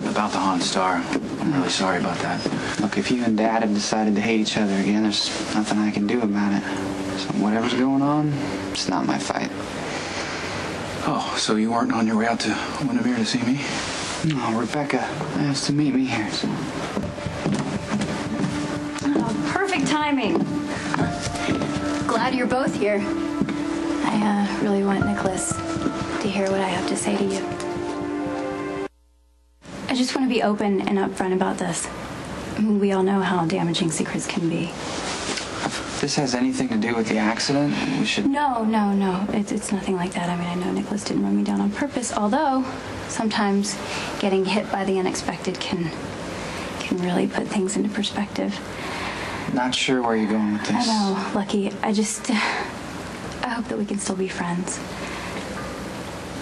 About the Han Star. I'm really sorry about that. Look, if you and Dad have decided to hate each other again, there's nothing I can do about it. So whatever's going on, it's not my fight. Oh, so you weren't on your way out to Windermere to see me? No, Rebecca asked to meet me here, so... Oh, perfect timing. Glad you're both here. I really want Nicholas to hear what I have to say to you. I just want to be open and upfront about this. I mean, we all know how damaging secrets can be. If this has anything to do with the accident, we should... No. It's nothing like that. I mean, I know Nicholas didn't run me down on purpose, although sometimes getting hit by the unexpected can really put things into perspective. Not sure where you're going with this. I know, Lucky. I hope that we can still be friends.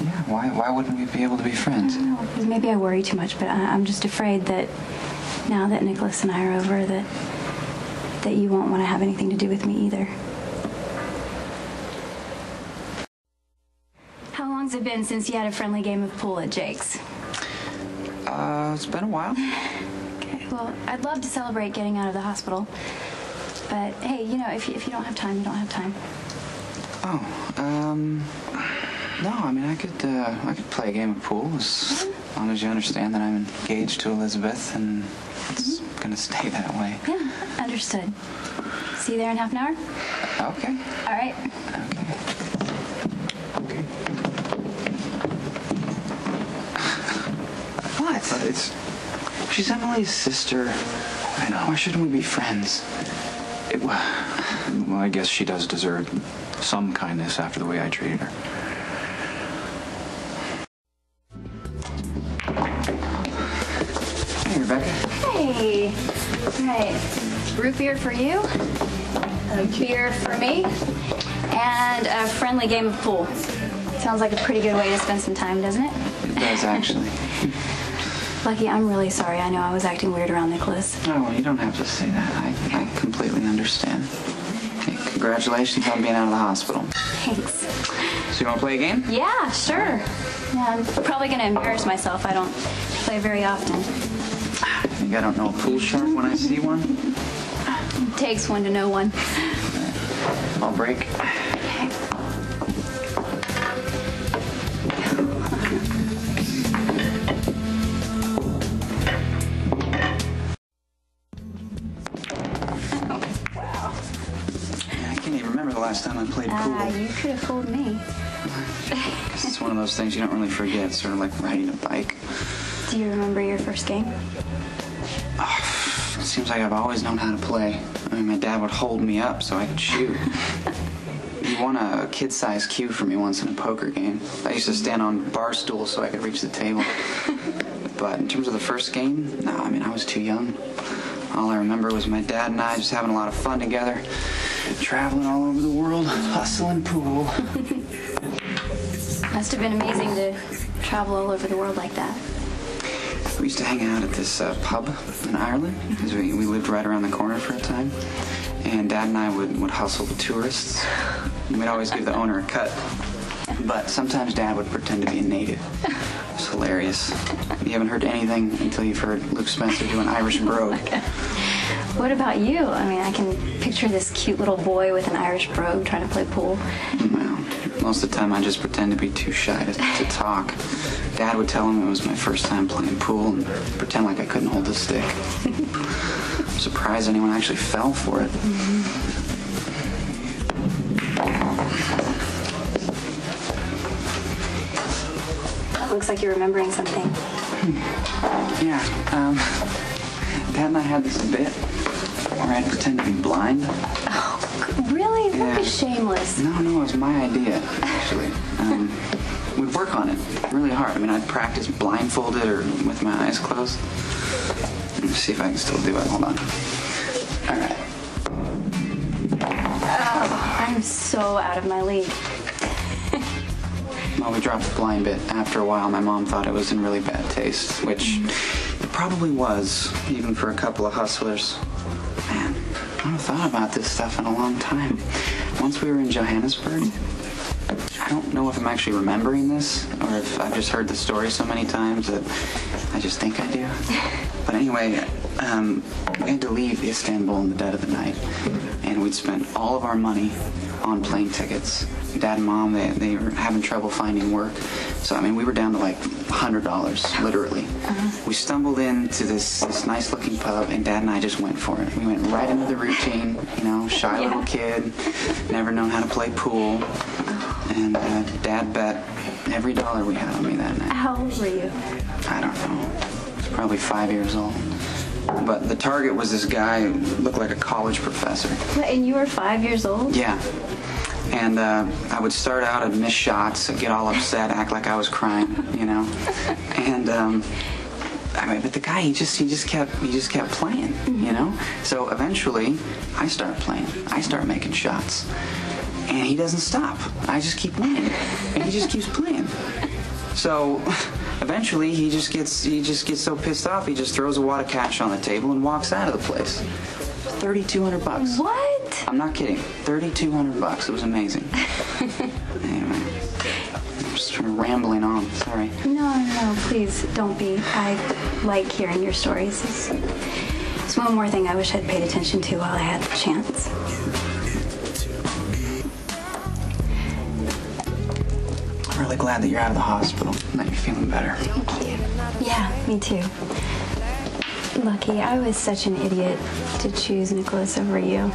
Yeah, why wouldn't we be able to be friends? I don't know, because maybe I worry too much, but I'm just afraid that now that Nicholas and I are over, that you won't want to have anything to do with me either. How long's it been since you had a friendly game of pool at Jake's? It's been a while. Okay, well, I'd love to celebrate getting out of the hospital. But, hey, you know, if you don't have time, you don't have time. No, I mean, I could play a game of pool as long as you understand that I'm engaged to Elizabeth and it's gonna stay that way. Yeah, understood. See you there in half an hour? Okay. All right. Okay. What? She's Emily's sister. I know. Why shouldn't we be friends? Well, I guess she does deserve some kindness after the way I treated her. Hey, Rebecca. Hey. All right. Root beer for you, a beer for me, and a friendly game of pool. Sounds like a pretty good way to spend some time, doesn't it? It does, actually. Lucky, I'm really sorry. I know I was acting weird around Nicholas. Oh, well, you don't have to say that. I completely understand. Hey, congratulations on being out of the hospital. Thanks. So you want to play a game? Yeah, sure. Yeah, I'm probably going to embarrass myself. I don't play very often. I think I don't know a pool shark when I see one. It takes one to know one. I'll break. Okay. I can't even remember the last time I played pool. You could have fooled me. It's one of those things you don't really forget, sort of like riding a bike. Do you remember your first game? It seems like I've always known how to play. I mean, my dad would hold me up so I could shoot. He won a kid-sized cue for me once in a poker game. I used to stand on bar stools so I could reach the table. But in terms of the first game, no, I mean, I was too young. All I remember was my dad and I just having a lot of fun together, traveling all over the world, hustling pool. Must have been amazing to travel all over the world like that. We used to hang out at this pub in Ireland, because we lived right around the corner for a time. And Dad and I would hustle the tourists. And we'd always give the owner a cut. But sometimes Dad would pretend to be a native. It was hilarious. You haven't heard anything until you've heard Luke Spencer do an Irish brogue. What about you? I mean, I can picture this cute little boy with an Irish brogue trying to play pool. Well, most of the time I just pretend to be too shy to talk. Dad would tell him it was my first time playing pool and pretend like I couldn't hold the stick. I'm surprised anyone actually fell for it. Looks like you're remembering something. Yeah, Dad and I had this bit where I'd pretend to be blind. Oh, really? That was shameless. No, it was my idea, actually. We'd work on it really hard. I mean, I'd practice blindfolded or with my eyes closed. Let me see if I can still do it. Hold on. All right. Oh, I'm so out of my league. Well, we dropped the blind bit. After a while, my mom thought it was in really bad taste, which it probably was, even for a couple of hustlers. Man, I haven't thought about this stuff in a long time. Once we were in Johannesburg, I don't know if I'm actually remembering this or if I've just heard the story so many times that I just think I do. But anyway, we had to leave Istanbul in the dead of the night, and we'd spent all of our money on plane tickets. Dad and Mom, they were having trouble finding work. So, I mean, we were down to like $100, literally. We stumbled into this nice looking pub, and Dad and I just went for it. We went right into the routine, you know, shy little kid, never known how to play pool. And Dad bet every dollar we had on me that night. How old were you? I don't know. I was probably 5 years old. But the target was this guy who looked like a college professor. What, and you were 5 years old? Yeah. And I would start out, I'd miss shots, I'd get all upset, act like I was crying, you know. And I mean, but the guy, he just kept playing, you know. So eventually, I start playing. I start making shots, and he doesn't stop. I just keep winning, and he just keeps playing. So eventually, he just gets so pissed off, he just throws a wad of cash on the table and walks out of the place. $3,200. What? I'm not kidding. $3,200. It was amazing. Anyway, I'm just rambling on. Sorry. No, please don't be. I like hearing your stories. It's one more thing I wish I'd paid attention to while I had the chance. I'm really glad that you're out of the hospital and that you're feeling better. Thank you. Yeah, me too. Lucky, I was such an idiot to choose Nicholas over you.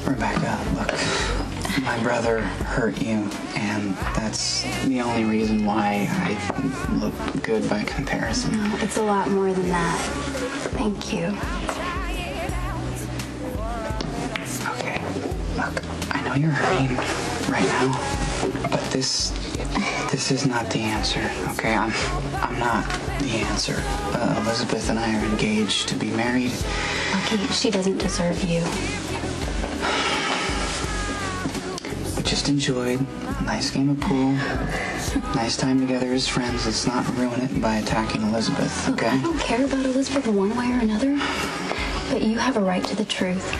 Rebecca, look, my brother hurt you, and that's the only reason why I look good by comparison. No, it's a lot more than that. Thank you. Okay, look, I know you're hurting right now, but this is not the answer, okay? I'm not the answer. Elizabeth and I are engaged to be married. Lucky, she doesn't deserve you. We just enjoyed a nice game of pool, nice time together as friends. Let's not ruin it by attacking Elizabeth, Look, okay? I don't care about Elizabeth one way or another, but you have a right to the truth.